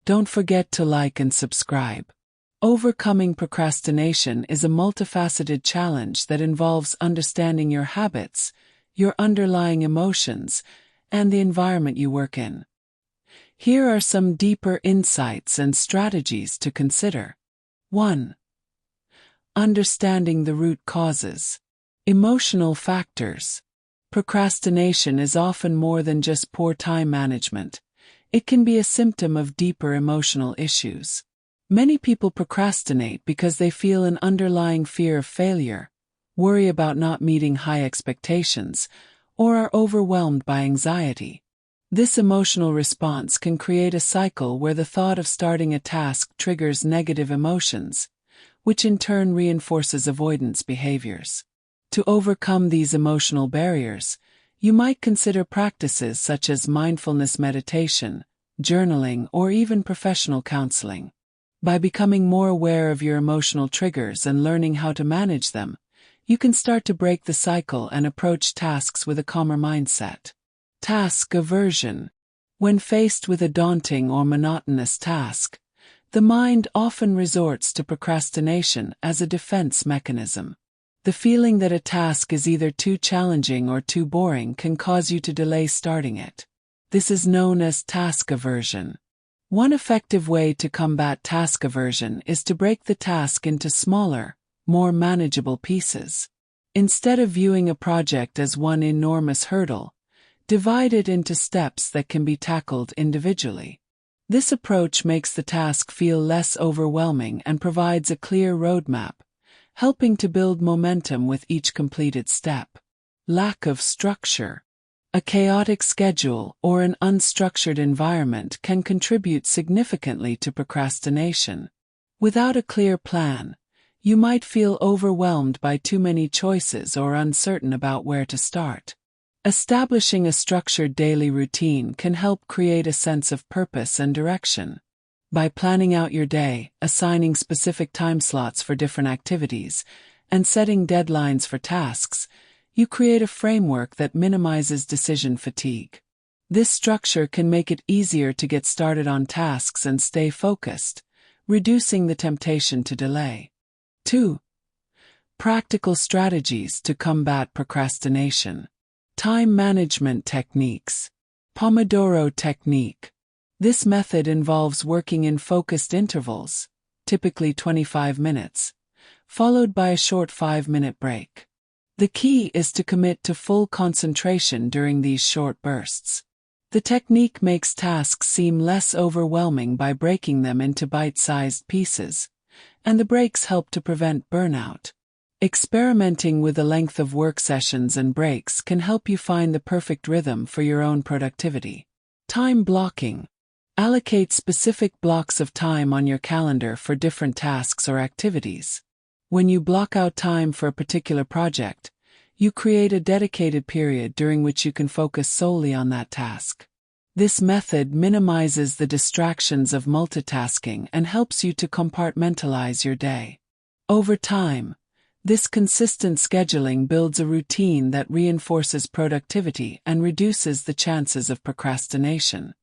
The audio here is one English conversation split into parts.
Don't forget to like and subscribe. Overcoming procrastination is a multifaceted challenge that involves understanding your habits, your underlying emotions, and the environment you work in. Here are some deeper insights and strategies to consider. 1. Understanding the root causes. Emotional factors. Procrastination is often more than just poor time management. It can be a symptom of deeper emotional issues. Many people procrastinate because they feel an underlying fear of failure, worry about not meeting high expectations, or are overwhelmed by anxiety. This emotional response can create a cycle where the thought of starting a task triggers negative emotions, which in turn reinforces avoidance behaviors. To overcome these emotional barriers, you might consider practices such as mindfulness meditation, journaling, or even professional counseling. By becoming more aware of your emotional triggers and learning how to manage them, you can start to break the cycle and approach tasks with a calmer mindset. Task aversion. When faced with a daunting or monotonous task, the mind often resorts to procrastination as a defense mechanism. The feeling that a task is either too challenging or too boring can cause you to delay starting it. This is known as task aversion. One effective way to combat task aversion is to break the task into smaller, more manageable pieces. Instead of viewing a project as one enormous hurdle, divide it into steps that can be tackled individually. This approach makes the task feel less overwhelming and provides a clear roadmap, helping to build momentum with each completed step. Lack of structure. A chaotic schedule or an unstructured environment can contribute significantly to procrastination. Without a clear plan, you might feel overwhelmed by too many choices or uncertain about where to start. Establishing a structured daily routine can help create a sense of purpose and direction. By planning out your day, assigning specific time slots for different activities, and setting deadlines for tasks, you create a framework that minimizes decision fatigue. This structure can make it easier to get started on tasks and stay focused, reducing the temptation to delay. 2. Practical strategies to combat procrastination. Time management techniques. Pomodoro technique. This method involves working in focused intervals, typically 25 minutes, followed by a short 5-minute break. The key is to commit to full concentration during these short bursts. The technique makes tasks seem less overwhelming by breaking them into bite-sized pieces, and the breaks help to prevent burnout. Experimenting with the length of work sessions and breaks can help you find the perfect rhythm for your own productivity. Time blocking. Allocate specific blocks of time on your calendar for different tasks or activities. When you block out time for a particular project, you create a dedicated period during which you can focus solely on that task. This method minimizes the distractions of multitasking and helps you to compartmentalize your day. Over time, this consistent scheduling builds a routine that reinforces productivity and reduces the chances of procrastination.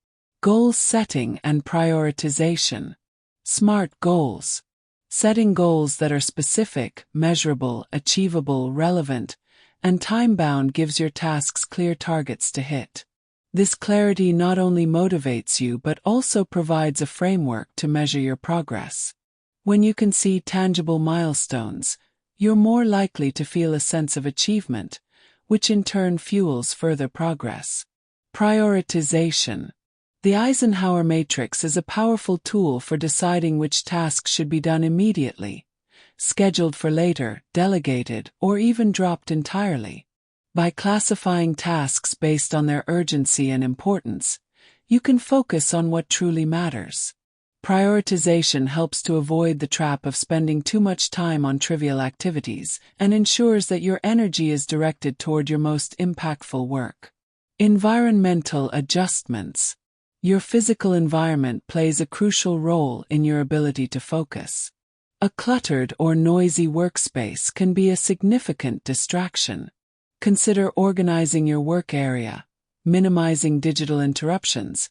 Goal setting and prioritization. SMART goals. Setting goals that are specific, measurable, achievable, relevant, and time-bound gives your tasks clear targets to hit. This clarity not only motivates you but also provides a framework to measure your progress. When you can see tangible milestones, you're more likely to feel a sense of achievement, which in turn fuels further progress. Prioritization. The Eisenhower matrix is a powerful tool for deciding which tasks should be done immediately, scheduled for later, delegated, or even dropped entirely. By classifying tasks based on their urgency and importance, you can focus on what truly matters. Prioritization helps to avoid the trap of spending too much time on trivial activities and ensures that your energy is directed toward your most impactful work. Environmental adjustments. Your physical environment plays a crucial role in your ability to focus. A cluttered or noisy workspace can be a significant distraction. Consider organizing your work area, minimizing digital interruptions,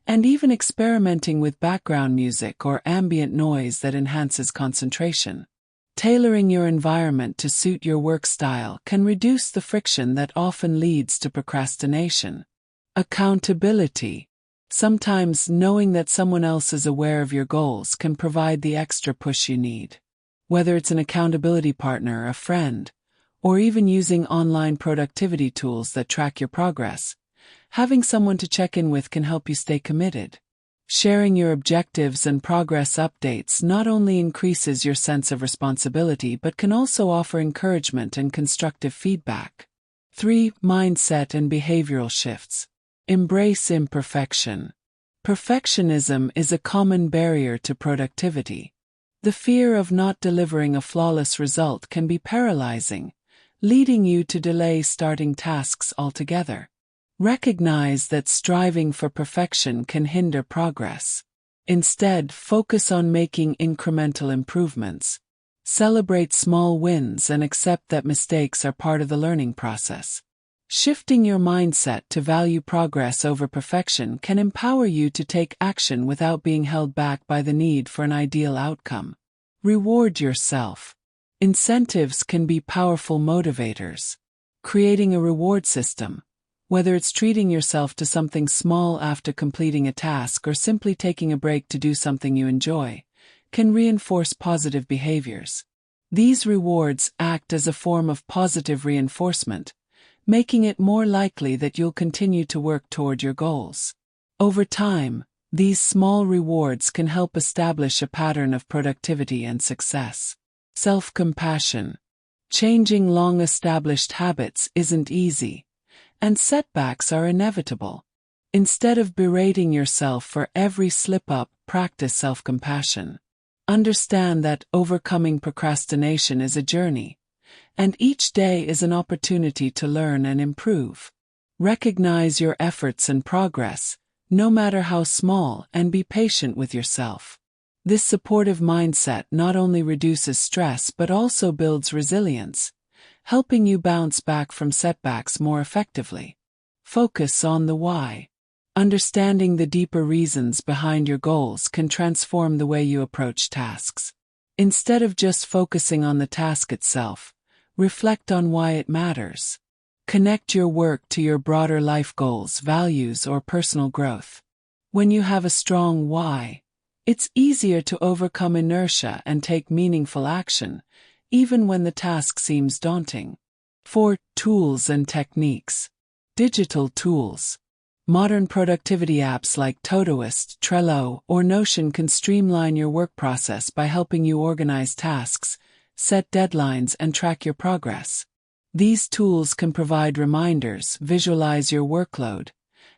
and even experimenting with background music or ambient noise that enhances concentration. Tailoring your environment to suit your work style can reduce the friction that often leads to procrastination. Accountability. Sometimes knowing that someone else is aware of your goals can provide the extra push you need. Whether it's an accountability partner, a friend, or even using online productivity tools that track your progress, having someone to check in with can help you stay committed. Sharing your objectives and progress updates not only increases your sense of responsibility but can also offer encouragement and constructive feedback. 3. Mindset and behavioral shifts. Embrace imperfection. Perfectionism is a common barrier to productivity. The fear of not delivering a flawless result can be paralyzing, leading you to delay starting tasks altogether. Recognize that striving for perfection can hinder progress. Instead, focus on making incremental improvements. Celebrate small wins and accept that mistakes are part of the learning process. Shifting your mindset to value progress over perfection can empower you to take action without being held back by the need for an ideal outcome. Reward yourself. Incentives can be powerful motivators. Creating a reward system, whether it's treating yourself to something small after completing a task or simply taking a break to do something you enjoy, can reinforce positive behaviors. These rewards act as a form of positive reinforcement, making it more likely that you'll continue to work toward your goals. Over time, these small rewards can help establish a pattern of productivity and success. Self-compassion. Changing long-established habits isn't easy, and setbacks are inevitable. Instead of berating yourself for every slip-up, practice self-compassion. Understand that overcoming procrastination is a journey, and each day is an opportunity to learn and improve. Recognize your efforts and progress, no matter how small, and be patient with yourself. This supportive mindset not only reduces stress but also builds resilience, helping you bounce back from setbacks more effectively. Focus on the why. Understanding the deeper reasons behind your goals can transform the way you approach tasks. Instead of just focusing on the task itself, reflect on why it matters. Connect your work to your broader life goals, values, or personal growth. When you have a strong why, it's easier to overcome inertia and take meaningful action, even when the task seems daunting. 4. Tools and techniques. Digital tools. Modern productivity apps like Todoist, Trello, or Notion can streamline your work process by helping you organize tasks, set deadlines, and track your progress. These tools can provide reminders, visualize your workload,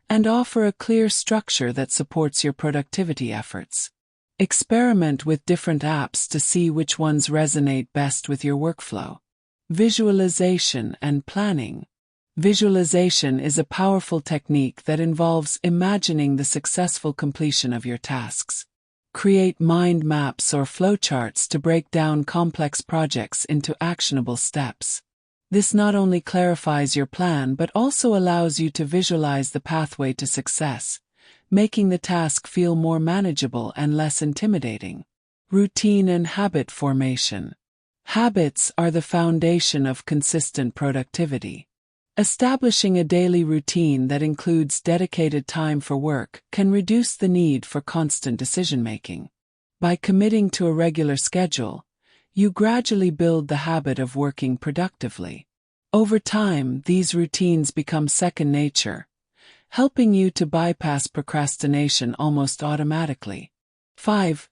and offer a clear structure that supports your productivity efforts. Experiment with different apps to see which ones resonate best with your workflow. Visualization and planning. Visualization is a powerful technique that involves imagining the successful completion of your tasks. Create mind maps or flowcharts to break down complex projects into actionable steps. This not only clarifies your plan but also allows you to visualize the pathway to success, making the task feel more manageable and less intimidating. Routine and habit formation. Habits are the foundation of consistent productivity. Establishing a daily routine that includes dedicated time for work can reduce the need for constant decision-making. By committing to a regular schedule, you gradually build the habit of working productively. Over time, these routines become second nature, helping you to bypass procrastination almost automatically. 5.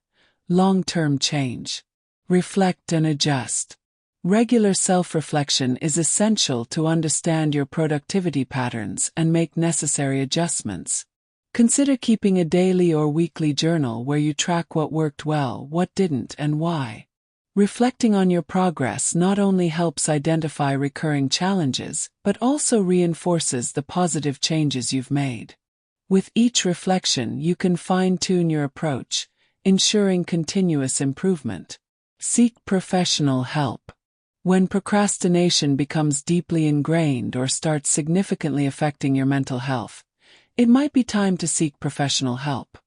Long-term change. Reflect and adjust. Regular self-reflection is essential to understand your productivity patterns and make necessary adjustments. Consider keeping a daily or weekly journal where you track what worked well, what didn't, and why. Reflecting on your progress not only helps identify recurring challenges, but also reinforces the positive changes you've made. With each reflection, you can fine-tune your approach, ensuring continuous improvement. Seek professional help. When procrastination becomes deeply ingrained or starts significantly affecting your mental health, it might be time to seek professional help.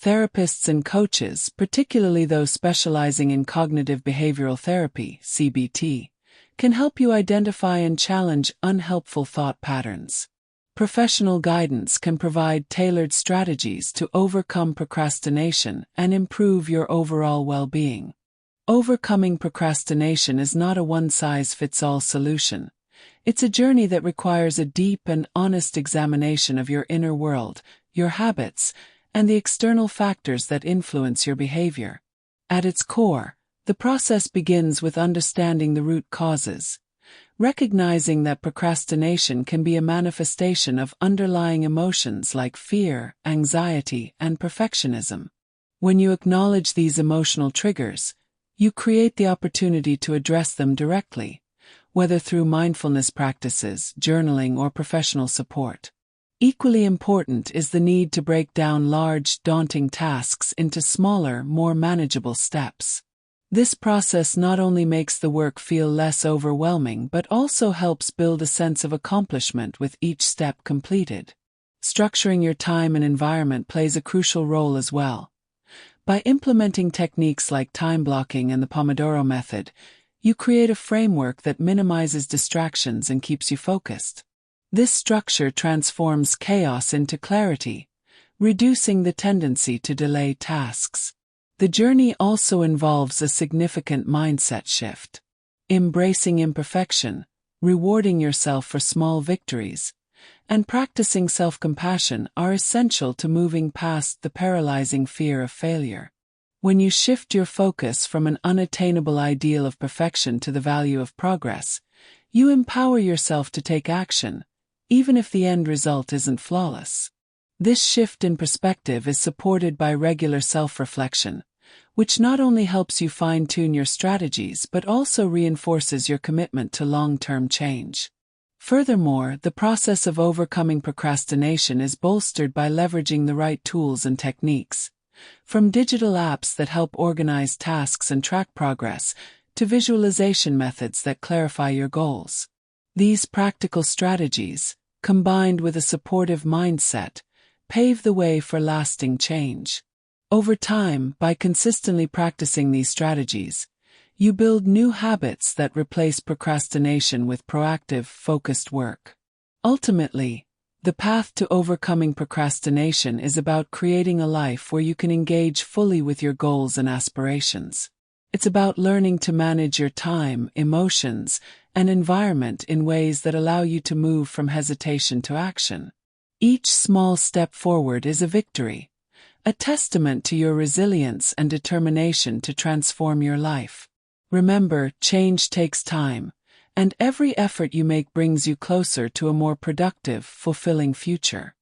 Therapists and coaches, particularly those specializing in cognitive behavioral therapy, CBT, can help you identify and challenge unhelpful thought patterns. Professional guidance can provide tailored strategies to overcome procrastination and improve your overall well-being. Overcoming procrastination is not a one-size-fits-all solution. It's a journey that requires a deep and honest examination of your inner world, your habits, and the external factors that influence your behavior. At its core, the process begins with understanding the root causes. Recognizing that procrastination can be a manifestation of underlying emotions like fear, anxiety, and perfectionism. When you acknowledge these emotional triggers, you create the opportunity to address them directly, whether through mindfulness practices, journaling, or professional support. Equally important is the need to break down large, daunting tasks into smaller, more manageable steps. This process not only makes the work feel less overwhelming but also helps build a sense of accomplishment with each step completed. Structuring your time and environment plays a crucial role as well. By implementing techniques like time blocking and the Pomodoro Method, you create a framework that minimizes distractions and keeps you focused. This structure transforms chaos into clarity, reducing the tendency to delay tasks. The journey also involves a significant mindset shift. Embracing imperfection, rewarding yourself for small victories, and practicing self-compassion are essential to moving past the paralyzing fear of failure. When you shift your focus from an unattainable ideal of perfection to the value of progress, you empower yourself to take action, even if the end result isn't flawless. This shift in perspective is supported by regular self-reflection, which not only helps you fine-tune your strategies but also reinforces your commitment to long-term change. Furthermore, the process of overcoming procrastination is bolstered by leveraging the right tools and techniques. From digital apps that help organize tasks and track progress, to visualization methods that clarify your goals. These practical strategies, combined with a supportive mindset, pave the way for lasting change. Over time, by consistently practicing these strategies, you build new habits that replace procrastination with proactive, focused work. Ultimately, the path to overcoming procrastination is about creating a life where you can engage fully with your goals and aspirations. It's about learning to manage your time, emotions, and environment in ways that allow you to move from hesitation to action. Each small step forward is a victory, a testament to your resilience and determination to transform your life. Remember, change takes time, and every effort you make brings you closer to a more productive, fulfilling future.